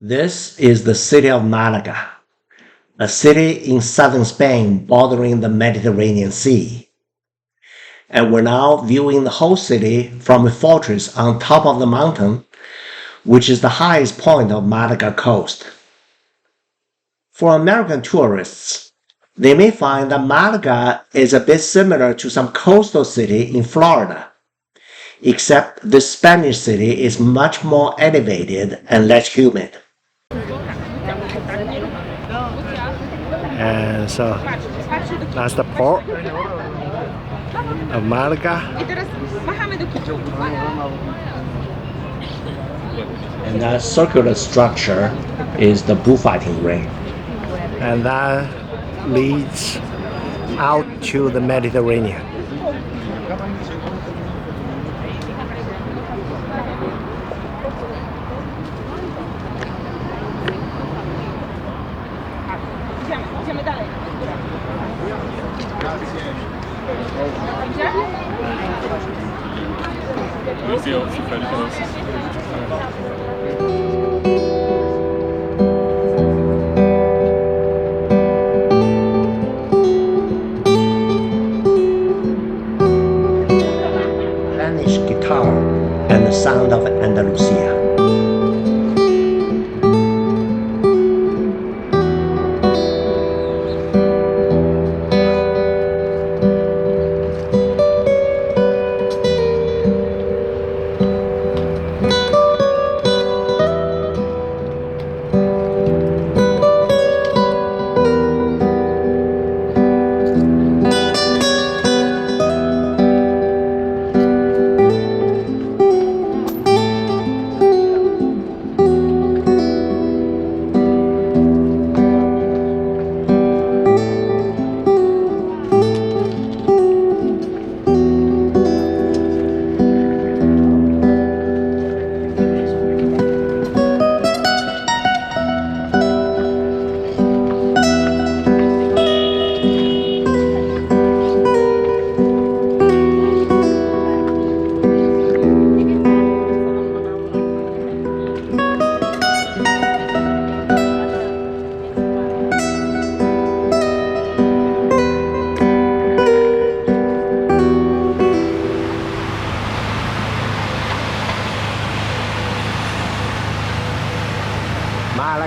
This is the city of Malaga, a city in southern Spain bordering the Mediterranean Sea. And we're now viewing the whole city from a fortress on top of the mountain, which is the highest point of Malaga coast. For American tourists, they may find that Malaga is a bit similar to some coastal city in Florida, except the Spanish city is much more elevated and less humid. And so that's the port of Malaga. And that circular structure is the bullfighting ring. And that leads out to the Mediterranean. Spanish guitar and the sound of Andalusia.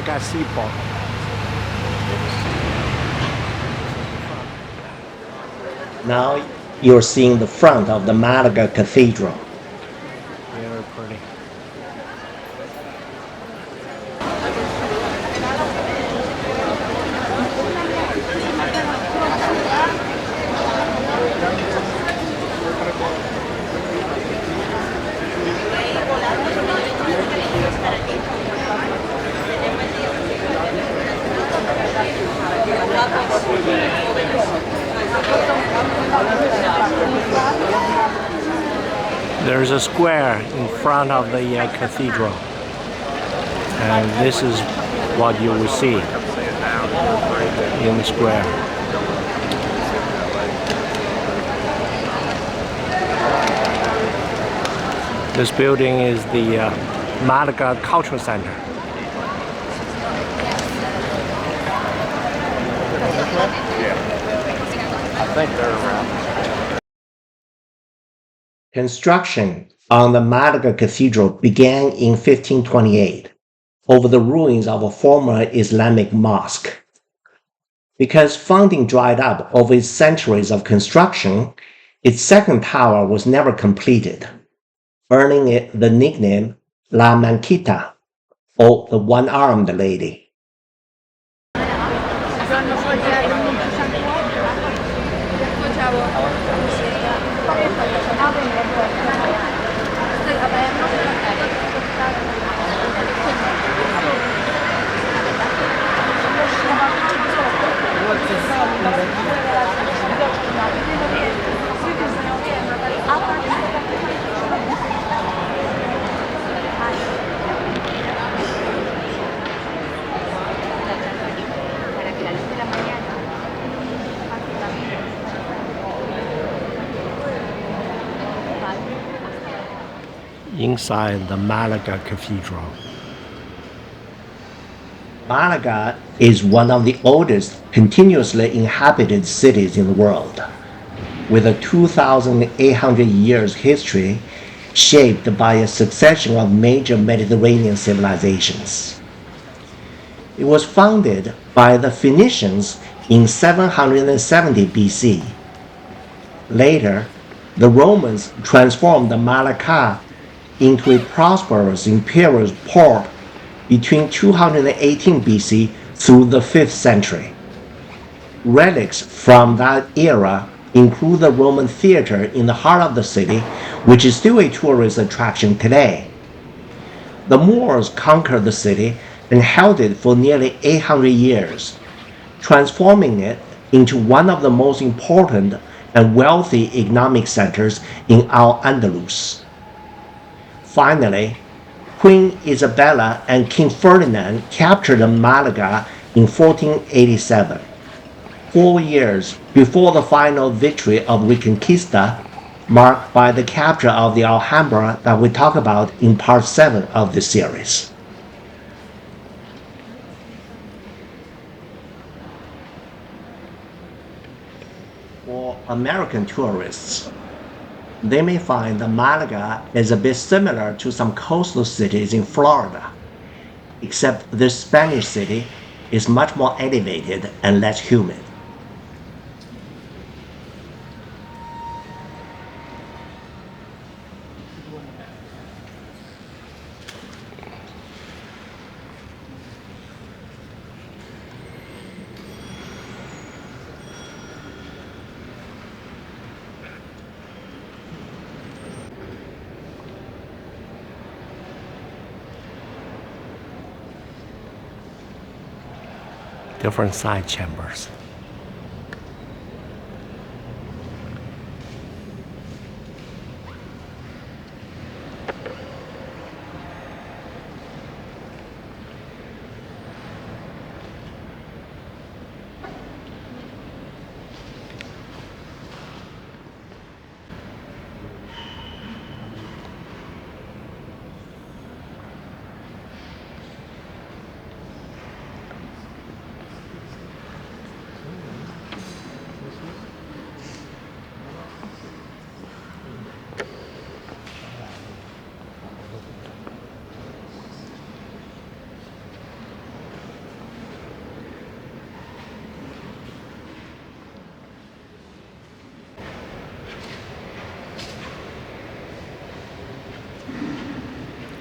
Malaga Seaport. Now you're seeing the front of the Malaga Cathedral. Very pretty. There's a square in front of the cathedral, and this is what you will see in the square. This building is the Malaga Cultural Center. I think they're around. Construction on the Malaga Cathedral began in 1528 over the ruins of a former Islamic mosque. Because funding dried up over its centuries of construction, its second tower was never completed, earning it the nickname La Manquita, or the one-armed lady. inside the Malaga Cathedral. Malaga is one of the oldest continuously inhabited cities in the world, with a 2,800 years history shaped by a succession of major Mediterranean civilizations. It was founded by the Phoenicians in 770 BC. Later, the Romans transformed Malaga into a prosperous imperial port between 218 BC through the 5th century. Relics from that era include the Roman theater in the heart of the city, which is still a tourist attraction today. The Moors conquered the city and held it for nearly 800 years, transforming it into one of the most important and wealthy economic centers in Al-Andalus. Finally, Queen Isabella and King Ferdinand captured Malaga in 1487, 4 years before the final victory of Reconquista, marked by the capture of the Alhambra that we talk about in part 7 of this series. For American tourists, they may find that Malaga is a bit similar to some coastal cities in Florida, except this Spanish city is much more elevated and less humid. Different side chambers.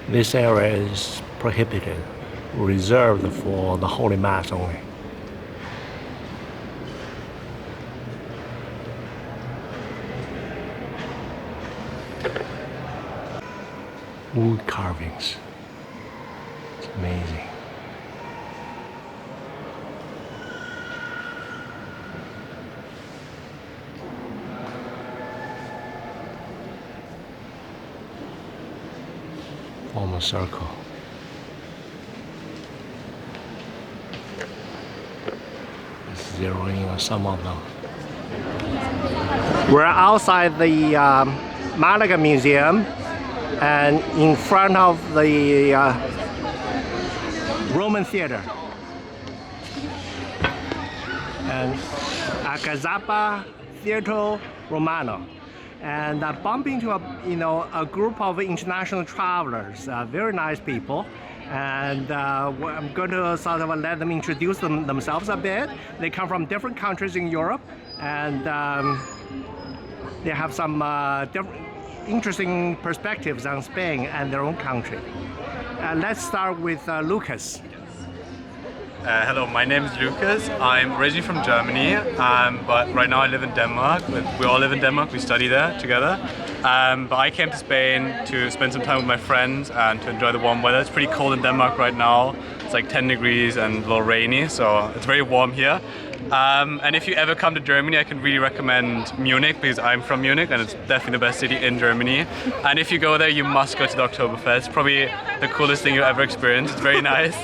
This area is prohibited, reserved for the Holy Mass only. Wood carvings. It's amazing. Form a circle. Zeroing on some of them. We're outside the Malaga Museum and in front of the Roman theater and Alcazaba Castillo Romano. And I bumped into a group of international travelers, very nice people. And I'm going to sort of let them introduce themselves a bit. They come from different countries in Europe, and they have some interesting perspectives on Spain and their own country. Let's start with Lucas. Hello, my name is Lucas. I'm originally from Germany, but right now I live in Denmark. We all live in Denmark, we study there together. But I came to Spain to spend some time with my friends and to enjoy the warm weather. It's pretty cold in Denmark right now. It's like 10 degrees and a little rainy, so it's very warm here. And if you ever come to Germany, I can really recommend Munich because I'm from Munich and it's definitely the best city in Germany. And if you go there, you must go to the Oktoberfest. Probably the coolest thing you'll ever experience. It's very nice.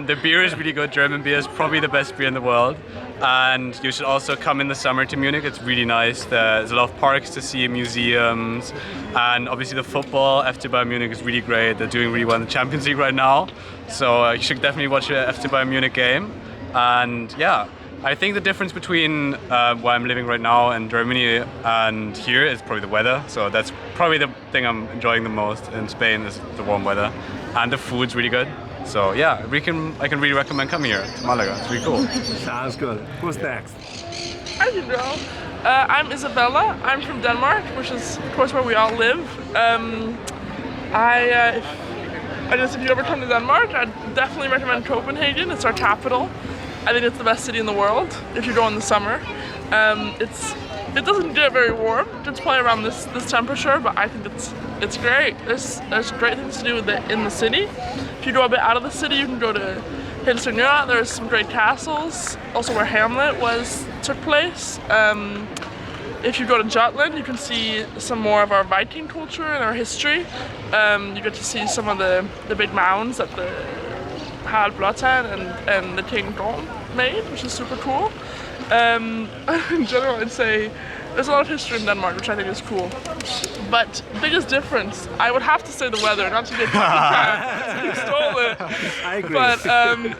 The beer is really good. German beer is probably the best beer in the world. And you should also come in the summer to Munich. It's really nice. There's a lot of parks to see, museums, and obviously the football. FC Bayern Munich is really great. They're doing really well in the Champions League right now. So you should definitely watch a FC Bayern Munich game. And yeah, I think the difference between where I'm living right now in Germany and here is probably the weather. So that's probably the thing I'm enjoying the most in Spain is the warm weather. And the food's really good. So yeah, I can really recommend coming here to Malaga. It's really cool. Sounds good. Who's next? Hi, Pedro. I'm Isabella. I'm from Denmark, which is, of course, where we all live. I guess if you ever come to Denmark, I'd definitely recommend Copenhagen. It's our capital. I think it's the best city in the world if you go in the summer. It doesn't get very warm. It's probably around this temperature, but I think it's great. There's great things to do in the city. If you go a bit out of the city, you can go to Helsingør. There's some great castles, also where Hamlet took place. If you go to Jutland, you can see some more of our Viking culture and our history. You get to see some of the big mounds that the Harald Blåtand and the King Gorm made, which is super cool. In general, I'd say there's a lot of history in Denmark, which I think is cool. But biggest difference, I would have to say the weather, not to get you stole it. I agree. But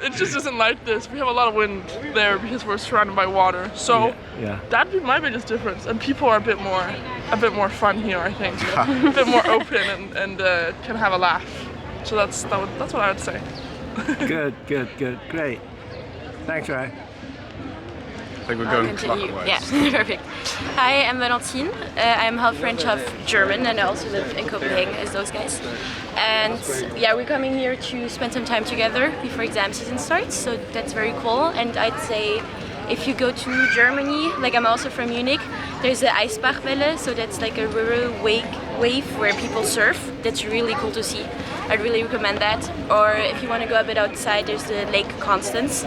it just isn't like this. We have a lot of wind there because we're surrounded by water. So Yeah. that'd be my biggest difference. And people are a bit more fun here, I think. A bit more open and can have a laugh. So that's what I would say. Good. Great. Thanks, Ray. I think we're going clockwise. Yeah, perfect. Hi, I'm Valentine. I'm half French, half German, and I also live in Copenhagen as those guys. And yeah, we're coming here to spend some time together before exam season starts, so that's very cool. And I'd say if you go to Germany, like I'm also from Munich, there's the Eisbachwelle, so that's like a river wave where people surf. That's really cool to see. I'd really recommend that. Or if you want to go a bit outside, there's the Lake Constance.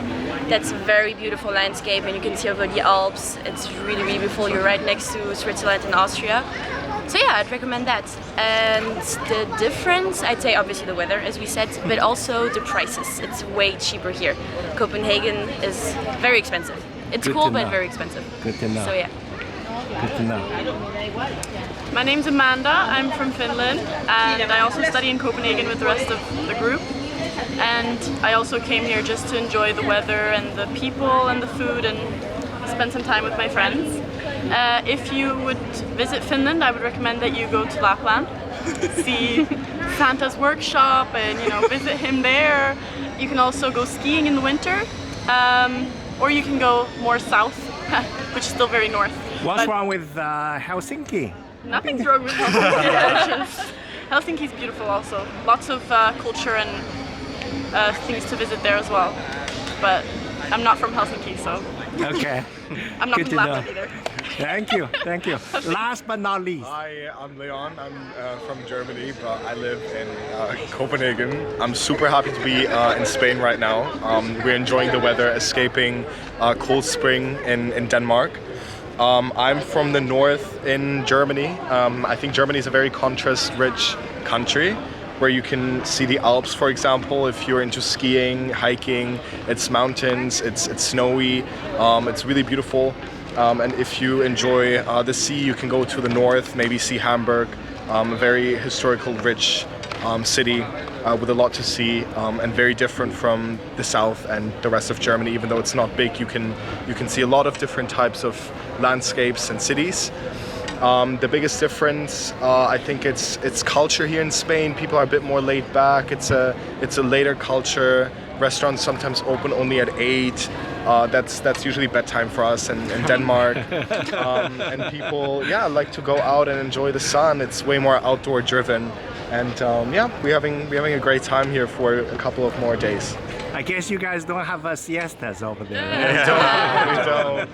That's a very beautiful landscape and you can see over the Alps. It's really, really beautiful. You're right next to Switzerland and Austria. So yeah, I'd recommend that. And the difference, I'd say obviously the weather, as we said, but also the prices. It's way cheaper here. Copenhagen is very expensive. It's Good cool, to but know. very expensive. Good to know. So yeah. Good to know. My name's Amanda, I'm from Finland, and I also study in Copenhagen with the rest of the group. And I also came here just to enjoy the weather and the people and the food and spend some time with my friends. If you would visit Finland, I would recommend that you go to Lapland, see Santa's workshop and visit him there. You can also go skiing in the winter, or you can go more south, which is still very north. What's But wrong with Helsinki? Nothing's wrong with Helsinki, actually. Helsinki's beautiful also. Lots of culture and things to visit there as well. But I'm not from Helsinki, so Okay. I'm not Good from to Lapland know. either. Thank you. Last but not least. Hi, I'm Leon. I'm from Germany, but I live in Copenhagen. I'm super happy to be in Spain right now. We're enjoying the weather, escaping cold spring in Denmark. I'm from the north in Germany. I think Germany is a very contrast-rich country where you can see the Alps, for example, if you're into skiing, hiking. It's mountains, it's snowy, it's really beautiful. And if you enjoy the sea, you can go to the north, maybe see Hamburg, a very historical, rich city with a lot to see, and very different from the south and the rest of Germany. Even though it's not big, you can see a lot of different types of landscapes and cities. The biggest difference, I think, it's culture here in Spain. People are a bit more laid back. It's a later culture. Restaurants sometimes open only at 8. That's usually bedtime for us in Denmark. And people, like to go out and enjoy the sun. It's way more outdoor driven. And we're having a great time here for a couple of more days. I guess you guys don't have siestas over there. We don't.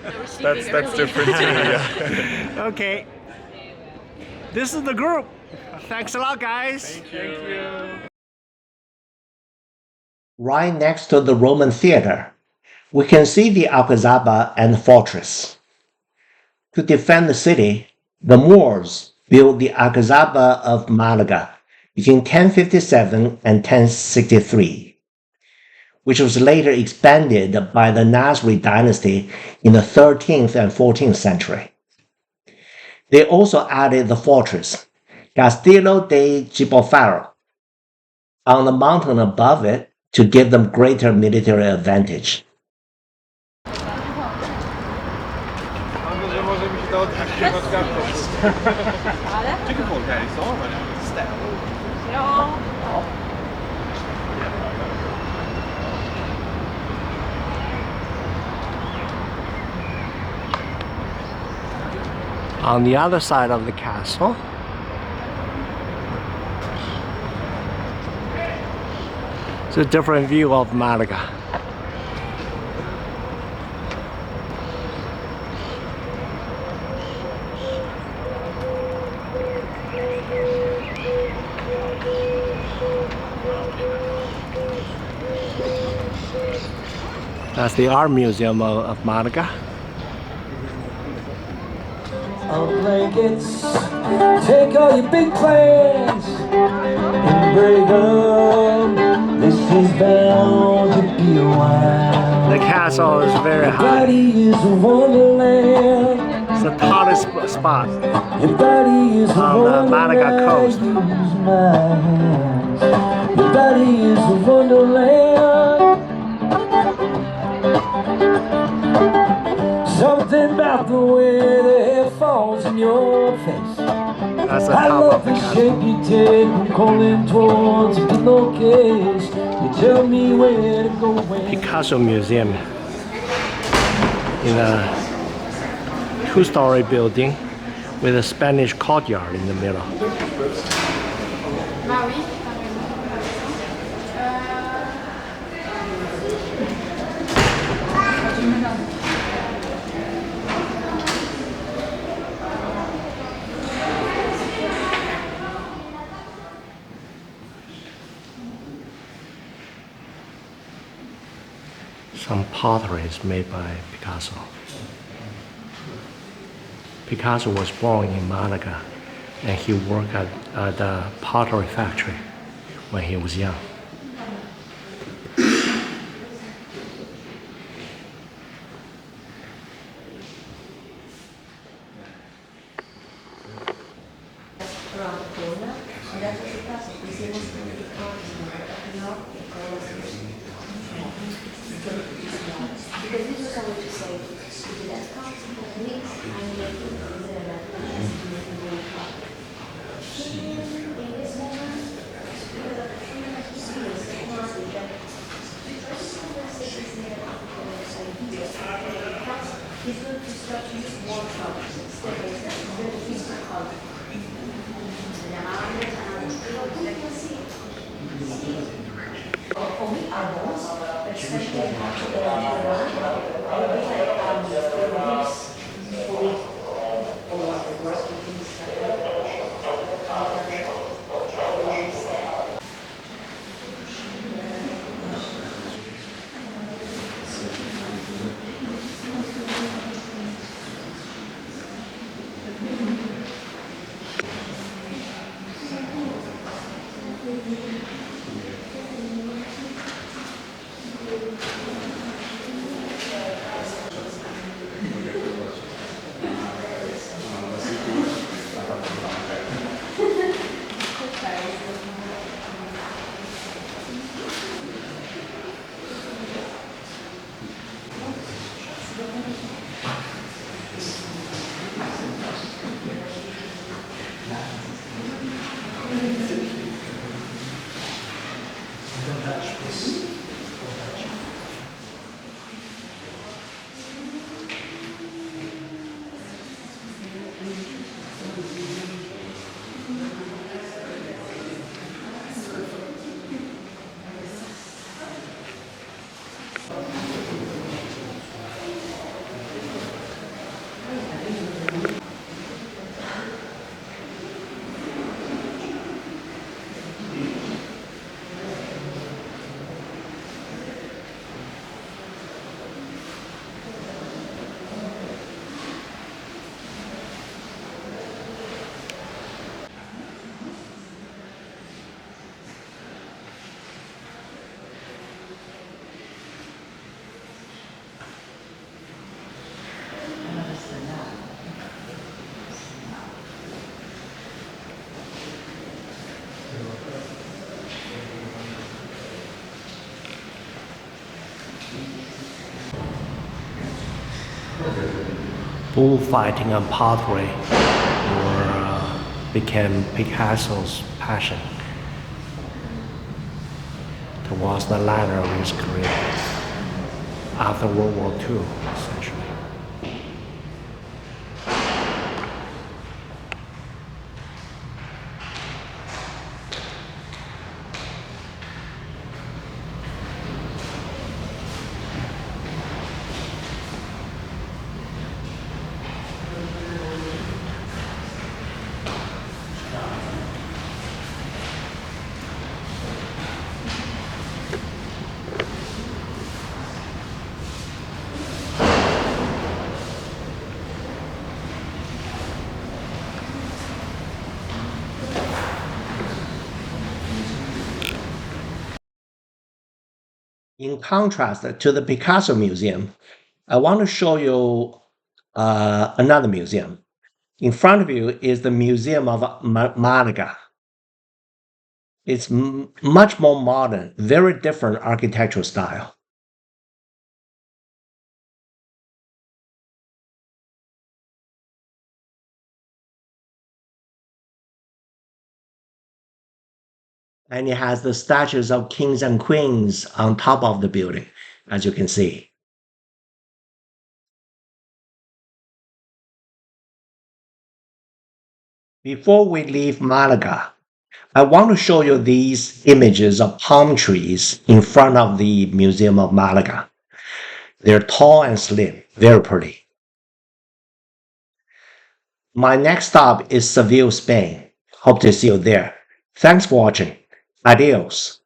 That's different too. Yeah. Okay. This is the group. Thanks a lot, guys. Thank you. Right next to the Roman theater, We can see the Alcazaba and the fortress. To defend the city, the Moors built the Alcazaba of Malaga between 1057 and 1063, which was later expanded by the Nasrid dynasty in the 13th and 14th century. They also added the fortress, Castillo de Gibralfaro, on the mountain above it to give them greater military advantage. On the other side of the castle, it's a different view of Malaga. That's the Art Museum of Malaga. Blankets, take all your big plans and break them. This is bound to be a while. The castle is very high. Body is a wonderland. It's the tallest spot Your body is a on the Malaga coast. Your body is a wonderland. Something about the way the hair falls in your face. That's the I top love of the the castle. shape you take when calling towards a pillowcase. You tell me where to go when. Picasso Museum in a two-story building with a Spanish courtyard in the middle. Some potteries made by Picasso. Picasso was born in Malaga and he worked at the pottery factory when he was young. bullfighting on pottery became Picasso's passion towards the latter of his career after World War II, essentially. In contrast to the Picasso Museum, I want to show you another museum. In front of you is the Museum of Malaga. It's much more modern, very different architectural style. And it has the statues of kings and queens on top of the building, as you can see. Before we leave Malaga, I want to show you these images of palm trees in front of the Museum of Malaga. They're tall and slim, very pretty. My next stop is Seville, Spain. Hope to see you there. Thanks for watching. Adios.